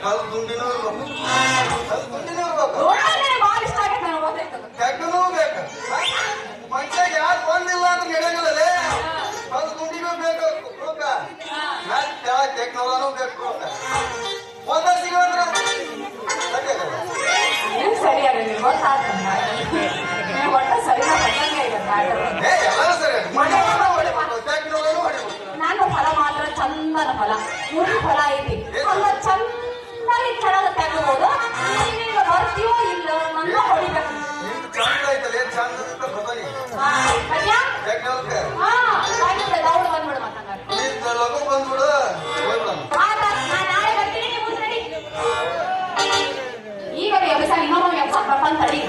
ಕಲ್ ದುಂಡಿನೂ ಇರ್ಬೇಕು ಕಲ್ ದುಂಡಿನೂ ಇರ್ಬೇಕು ಭಾಳ ಇಷ್ಟ ಆಗೈತೆ ನನಗೆ ಗೊತ್ತಾಯ್ತದ ತೆಗ್ಗನೂ ಬೇಕು ಮನುಷ್ಯ ಯಾರು ಬಂದಿಲ್ಲ ಅಂತ ನಡೆಯಂಗಿಲ್ಲಲೇ ಕಲ್ ದುಂಡಿನೂ ಬೇಕು ರೊಕ್ಕ ಮ್ಯಾಲ ತೆಳಗ್ ತೆಗ್ನೋರನೂ ಬೇಕು ರೊಕ್ಕ ಒಂದ ಸಿಗಂದ್ರ ಏನು ಸರಿ ಆಗಲಿ ಗೊತ್ತಾದ ಒಟ್ಟ ಸರಿ ಎಲ್ಲರೂ ಸರಿ ತೆಗ್ನೋರನೂ ಹೊಡಿಬೇಕು ನನ್ನ ಫಲ ಮಾತ್ರ ಚಂದನ ಫಲ ಮುರಿ ಫಲ ಐತಿ ಅಲ್ಲ ಚಂದಾಗಿ ಕೆಳಗೆ ತೆಗಬಹುದು ನೀವೀಗ ಬರ್ತೀವೋ ಇಲ್ಲ ನನ್ನ ಹೊಡಿಬೇಕು ನಿಮ್ದು ಚಂದ ಐತಲ್ಲ ಏನ್ ಚಂದ ಅಂತ ಬದಲಿ ತೆಗ್ನೋರ್ಕ ದೌಡ್ ಬಂದ್ಬಿಡು ಮಾತಂಗ ನಿಂದ ಲಘು ಬಂದ್ಬಿಡು ಹೋಗ್ಬಿಡೋಣ ನಾಳೆ ಬರ್ತೀನಿ ನೀವು ರೆಡಿ ಈಗ ವ್ಯವಸಾಯ ಇನ್ನೊಮ್ಮೆ ವ್ಯವಸಾಯ ಬರ್ತಾನೆ ತಡಿ